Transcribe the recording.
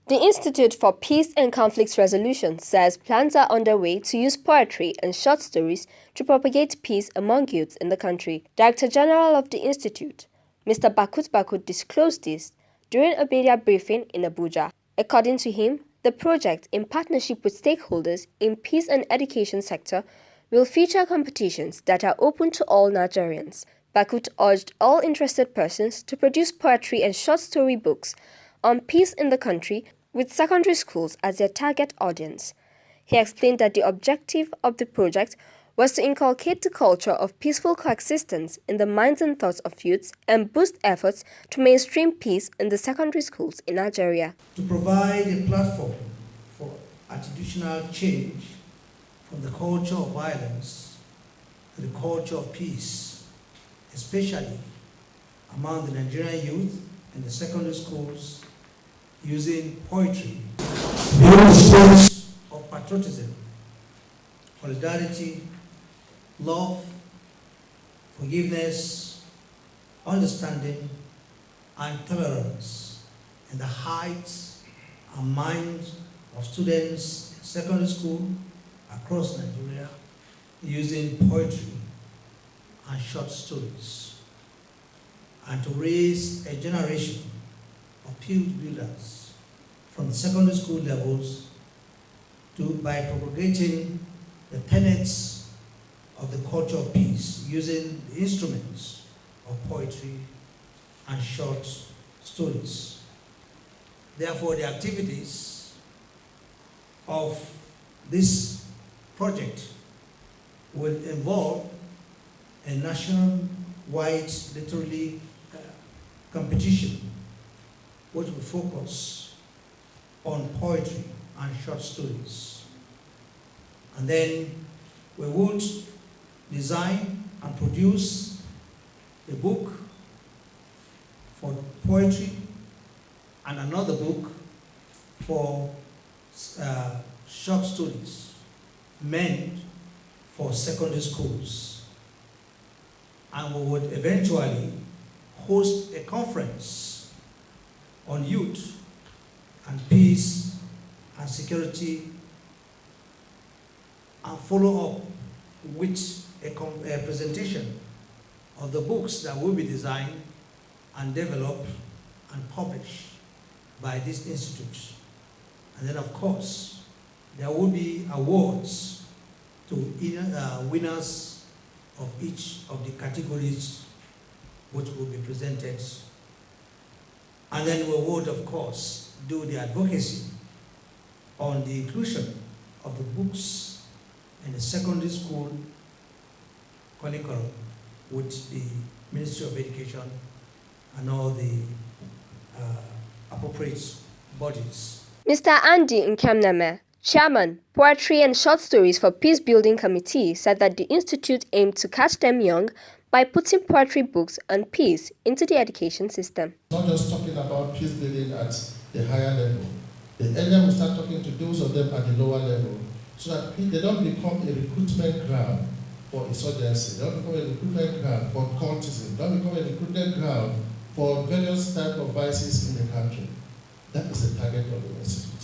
The Institute for Peace and Conflict Resolution says plans are underway to use poetry and short stories to propagate peace among youths in the country. Director General of the Institute, Mr. Bakut disclosed this during a media briefing in Abuja. According to him, the project, in partnership with stakeholders in peace and education sector, will feature competitions that are open to all Nigerians. Bakut urged all interested persons to produce poetry and short story books on peace in the country with secondary schools as their target audience. He explained that the objective of the project was to inculcate the culture of peaceful coexistence in the minds and thoughts of youths and boost efforts to mainstream peace in the secondary schools in Nigeria. To provide a platform for attitudinal change from the culture of violence to the culture of peace, especially among the Nigerian youth in the secondary schools, using poetry, building sense of patriotism, solidarity, love, forgiveness, understanding, and tolerance in the hearts and minds of students in secondary school across Nigeria, using poetry and short stories, and to raise a generation of peace builders from the secondary school levels by propagating the tenets of the culture of peace using the instruments of poetry and short stories. Therefore, the activities of this project will involve a nationwide literary competition which will focus on poetry and short stories. And then we would design and produce a book for poetry and another book for short stories meant for secondary schools. And we would eventually host a conference on youth and peace and security, and follow up with a presentation of the books that will be designed and developed and published by this institute. And then, of course, there will be awards to winners of each of the categories which will be presented. And then we would, of course, do the advocacy on the inclusion of the books in the secondary school curriculum with the Ministry of Education and all the appropriate bodies. Mr. Andy Nkemneme, Chairman, Poetry and Short Stories for Peace Building Committee, said that the institute aimed to catch them young by putting poetry books on peace into the education system. Not just talking about peace building at the higher level. The earlier we start talking to those of them at the lower level, so that they don't become a recruitment ground for insurgency, they don't become a recruitment ground for cultism, they don't become a recruitment ground for various types of vices in the country. That is the target of the institute.